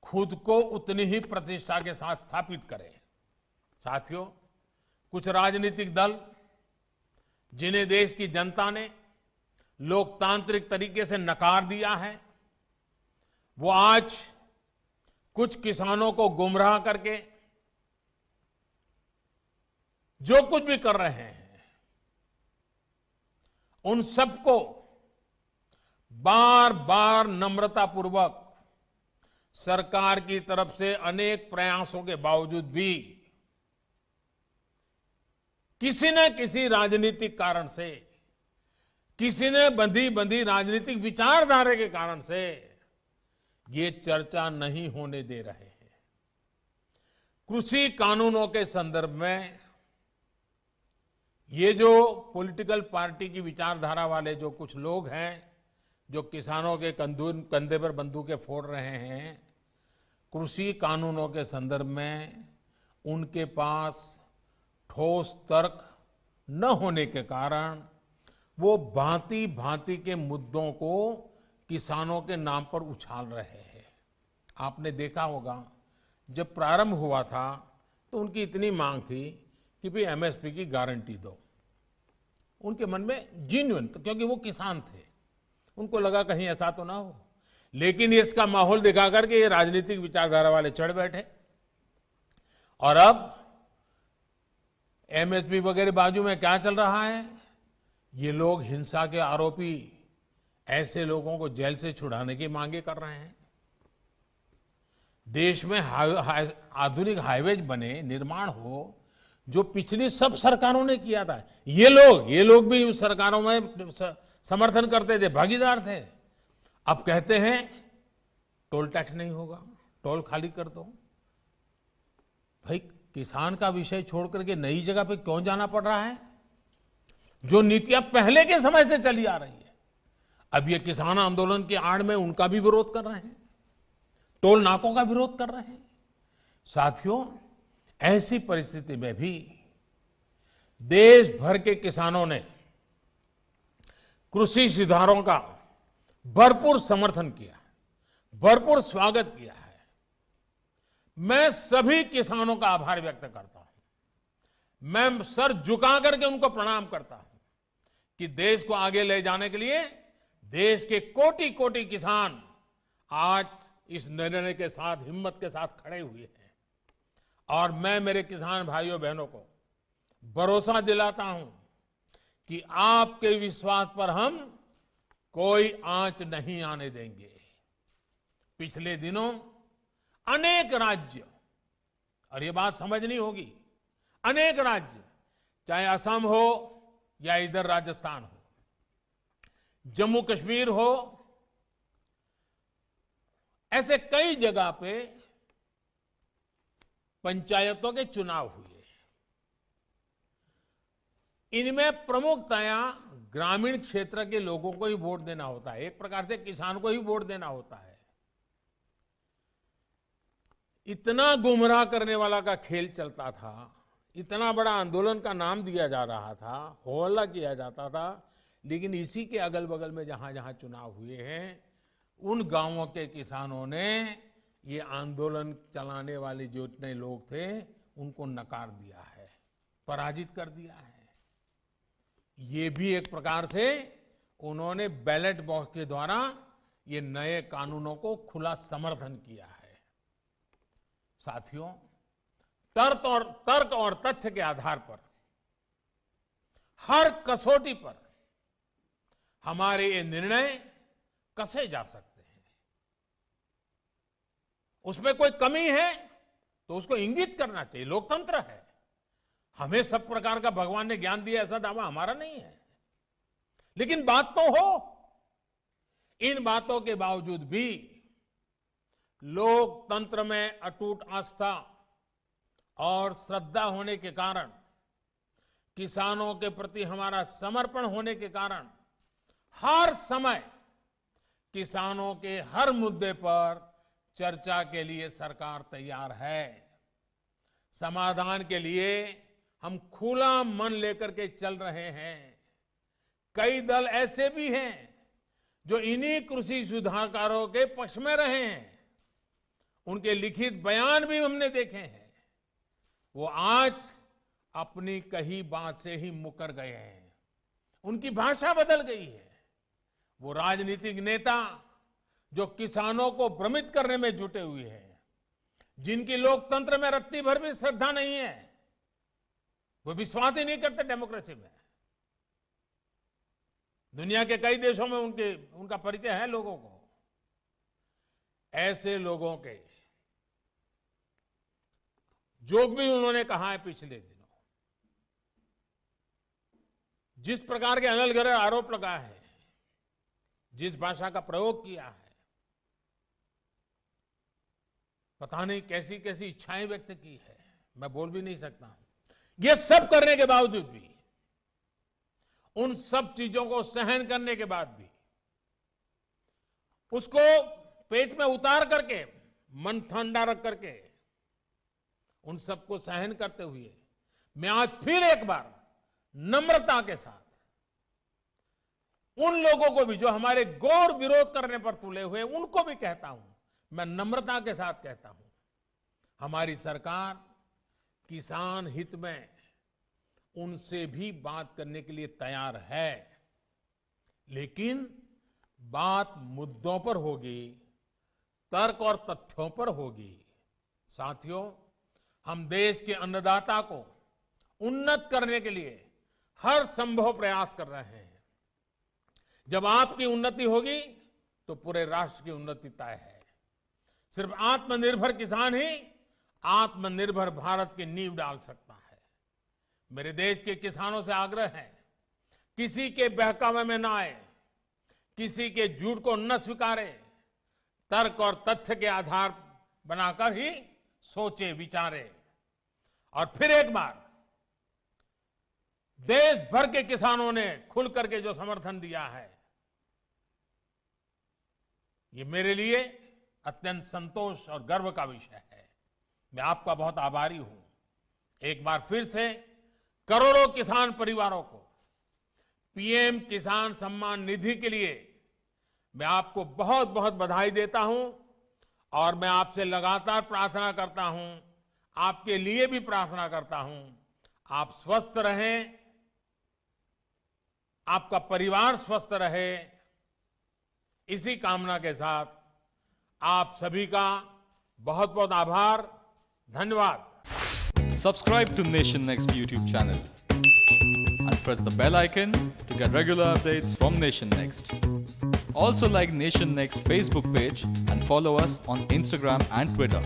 खुद को उतनी ही प्रतिष्ठा के साथ स्थापित करे। साथियों, कुछ राजनीतिक दल जिन्हें देश की जनता ने लोकतांत्रिक तरीके से नकार दिया है, वो आज कुछ किसानों को गुमराह करके जो कुछ भी कर रहे हैं, उन सबको बार बार नम्रतापूर्वक सरकार की तरफ से अनेक प्रयासों के बावजूद भी किसी न किसी राजनीतिक कारण से, किसी ने बंधी राजनीतिक विचारधारा के कारण से ये चर्चा नहीं होने दे रहे हैं। कृषि कानूनों के संदर्भ में ये जो पॉलिटिकल पार्टी की विचारधारा वाले जो कुछ लोग हैं, जो किसानों के कंधे पर बंदूकें फोड़ रहे हैं, कृषि कानूनों के संदर्भ में उनके पास ठोस तर्क न होने के कारण वो भांति भांति के मुद्दों को किसानों के नाम पर उछाल रहे हैं। आपने देखा होगा जब प्रारंभ हुआ था तो उनकी इतनी मांग थी कि भाई एमएसपी की गारंटी दो। उनके मन में जेन्युइन, क्योंकि वो किसान थे, उनको लगा कहीं ऐसा तो ना हो। लेकिन इसका माहौल दिखा करके ये राजनीतिक विचारधारा वाले चढ़ बैठे और अब एमएसपी वगैरह बाजू में क्या चल रहा है ये लोग हिंसा के आरोपी ऐसे लोगों को जेल से छुड़ाने की मांगे कर रहे हैं। देश में आधुनिक हाईवेज बने, निर्माण हो, जो पिछली सब सरकारों ने किया था। ये लोग भी उस सरकारों में समर्थन करते थे, भागीदार थे। अब कहते हैं टोल टैक्स नहीं होगा, टोल खाली कर दो। भाई, किसान का विषय छोड़ करके नई जगह पे क्यों जाना पड़ रहा है? जो नीतियां पहले के समय से चली आ रही है, अब ये किसान आंदोलन की आड़ में उनका भी विरोध कर रहे हैं, टोल नाकों का विरोध कर रहे हैं। साथियों, ऐसी परिस्थिति में भी देश भर के किसानों ने कृषि सुधारों का भरपूर समर्थन किया, भरपूर स्वागत किया है। मैं सभी किसानों का आभार व्यक्त करता हूं। मैं सर झुका करके उनको प्रणाम करता हूं कि देश को आगे ले जाने के लिए देश के कोटि कोटि किसान आज इस निर्णय के साथ, हिम्मत के साथ खड़े हुए हैं। और मैं मेरे किसान भाइयों बहनों को भरोसा दिलाता हूं कि आपके विश्वास पर हम कोई आंच नहीं आने देंगे। पिछले दिनों अनेक राज्य, और ये बात समझनी होगी, अनेक राज्य, चाहे असम हो या इधर राजस्थान हो, जम्मू कश्मीर हो, ऐसे कई जगह पे पंचायतों के चुनाव हुए। इनमें प्रमुखतया ग्रामीण क्षेत्र के लोगों को ही वोट देना होता है, एक प्रकार से किसान को ही वोट देना होता है। इतना गुमराह करने वाला का खेल चलता था, इतना बड़ा आंदोलन का नाम दिया जा रहा था, हो हल्ला किया जाता था, लेकिन इसी के अगल बगल में जहां जहां चुनाव हुए हैं, उन गांवों के किसानों ने ये आंदोलन चलाने वाले जो इतने लोग थे उनको नकार दिया है, पराजित कर दिया है। ये भी एक प्रकार से उन्होंने बैलेट बॉक्स के द्वारा ये नए कानूनों को खुला समर्थन किया है। साथियों, तर्क और तथ्य के आधार पर, हर कसौटी पर हमारे ये निर्णय कसे जा सकते हैं। उसमें कोई कमी है तो उसको इंगित करना चाहिए, लोकतंत्र है। हमें सब प्रकार का भगवान ने ज्ञान दिया ऐसा दावा हमारा नहीं है, लेकिन बात तो हो। इन बातों के बावजूद भी लोकतंत्र में अटूट आस्था और श्रद्धा होने के कारण, किसानों के प्रति हमारा समर्पण होने के कारण हर समय किसानों के हर मुद्दे पर चर्चा के लिए सरकार तैयार है। समाधान के लिए हम खुला मन लेकर के चल रहे हैं। कई दल ऐसे भी हैं जो इन्हीं कृषि सुधारकारों के पक्ष में रहे हैं। उनके लिखित बयान भी हमने देखे हैं। वो आज अपनी कही बात से ही मुकर गए हैं, उनकी भाषा बदल गई है। वो राजनीतिक नेता जो किसानों को भ्रमित करने में जुटे हुए हैं, जिनकी लोकतंत्र में रत्ती भर भी श्रद्धा नहीं है, वो विश्वास ही नहीं करते डेमोक्रेसी में। दुनिया के कई देशों में उनका परिचय है लोगों को। ऐसे लोगों के जो भी उन्होंने कहा है पिछले दिनों, जिस प्रकार के अनलगढ़ आरोप लगाए हैं, जिस भाषा का प्रयोग किया है, पता नहीं कैसी कैसी इच्छाएं व्यक्त की है, मैं बोल भी नहीं सकता हूं। ये सब करने के बावजूद भी, उन सब चीजों को सहन करने के बाद भी, उसको पेट में उतार करके, मन ठंडा रख करके, उन सबको सहन करते हुए मैं आज फिर एक बार नम्रता के साथ उन लोगों को भी जो हमारे घोर विरोध करने पर तुले हुए, उनको भी कहता हूं, मैं नम्रता के साथ कहता हूं, हमारी सरकार किसान हित में उनसे भी बात करने के लिए तैयार है, लेकिन बात मुद्दों पर होगी, तर्क और तथ्यों पर होगी। साथियों, हम देश के अन्नदाता को उन्नत करने के लिए हर संभव प्रयास कर रहे हैं। जब आपकी उन्नति होगी तो पूरे राष्ट्र की उन्नति तय है। सिर्फ आत्मनिर्भर किसान ही आत्मनिर्भर भारत की नींव डाल सकता है। मेरे देश के किसानों से आग्रह है, किसी के बहकावे में ना आए, किसी के झूठ को न स्वीकारे, तर्क और तथ्य के आधार बनाकर ही सोचे विचारे। और फिर एक बार देश भर के किसानों ने खुल करके जो समर्थन दिया है, ये मेरे लिए अत्यंत संतोष और गर्व का विषय है। मैं आपका बहुत आभारी हूं। एक बार फिर से करोड़ों किसान परिवारों को पीएम किसान सम्मान निधि के लिए मैं आपको बहुत बहुत बधाई देता हूं और मैं आपसे लगातार प्रार्थना करता हूं, आपके लिए भी प्रार्थना करता हूं, आप स्वस्थ रहें, आपका परिवार स्वस्थ रहे, इसी कामना के साथ आप सभी का बहुत बहुत आभार, धन्यवाद। Subscribe to Nation Next YouTube channel and press the bell icon to get regular updates from Nation Next. Also like Nation Next Facebook page and follow us on Instagram and Twitter.